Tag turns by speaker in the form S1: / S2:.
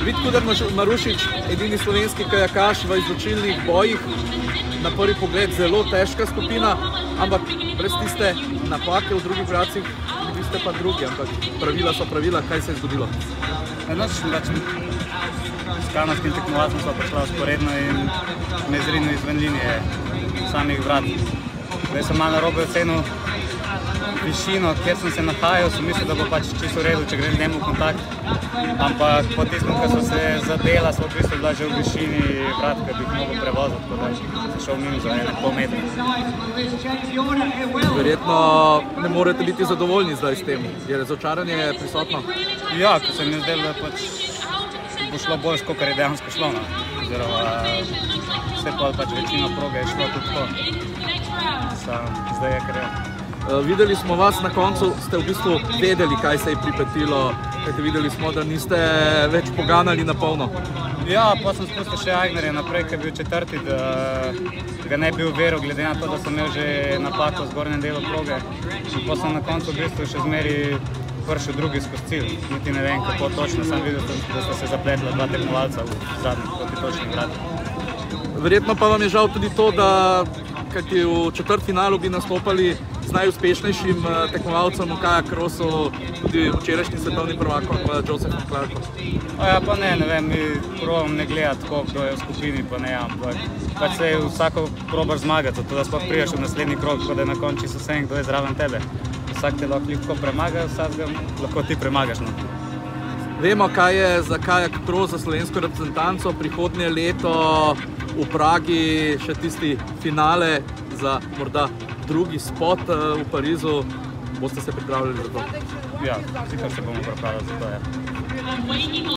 S1: Vid Kudar Marušič, edini slovenski kajakaš v izločilnih bojih. Na prvi pogled zelo težka skupina, ampak brez tiste napake v drugih bratcih, vi ste pa drugi, ampak pravila so pravila. Kaj se je zgodilo?
S2: S kanadskim tekmovalcem sva prišla usporedno in me izrinil izven linije samih vrat. Zdaj sem malo narobe ocenil višino, kjer sem se nahajal, sem mislil, da bo pač čisto v redu, če grem z njemu v kontakt. Ampak po tistem, ko so se zadela, sva v bistvu bila že v višini vrat, ki bi jih mogel prevoziti, tako da sem šel minus za 1,5 metra.
S1: Verjetno ne morete biti zadovoljni zdaj s tem. Je razočaranje prisotno?
S2: Ja, ko se mi je zdelo, da pač bo šlo bolj, kakor je dejansko šlo. Oziroma, vse pač večino proge je šlo tudi tako. Zdaj je kar je.
S1: Videli smo vas na koncu, ste v bistvu vedeli, kaj se je pripetilo, kajte videli smo, da niste več poganali na polno.
S2: Ja, pa sem spustil še Aignerja naprej, ki je bil četrti, da ga ne bi uveril, glede na to, da sem imel že napako v zgornjem delu proge. In pa sem na koncu v bistvu še zmeri vršil drugi skozi cilj. Niti ne vem, kako točno, sem videl, da sta se zapletla dva tekmovalca v zadnjih proti točnih vratih.
S1: Verjetno pa vam je žal tudi to, da kajti v četrtfinalu bi nastopali z najuspešnejšim tekmovalcem v kajak krosu, tudi včerajšnjim svetovnim prvakom, Josefom Clarkom.
S2: Ja, pa ne vem, mi probam ne gledati, kdo je v skupini, pa ne ampak. Pač se vsako probaš zmagati, zato da sploh priješ v naslednji krog, pa da je na koncu čisto vse, kdo je zraven tebe. Vsak te lahko premaga, vsakega lahko ti premagaš.
S1: Vemo, kaj je za kajak kros za slovensko reprezentanco. Prihodnje leto v Pragi še tisti finale za morda drugi spot v Parizu. Boste se pripravljali za to?
S2: Ja, vsi kar se bomo pripravljali za to, ja.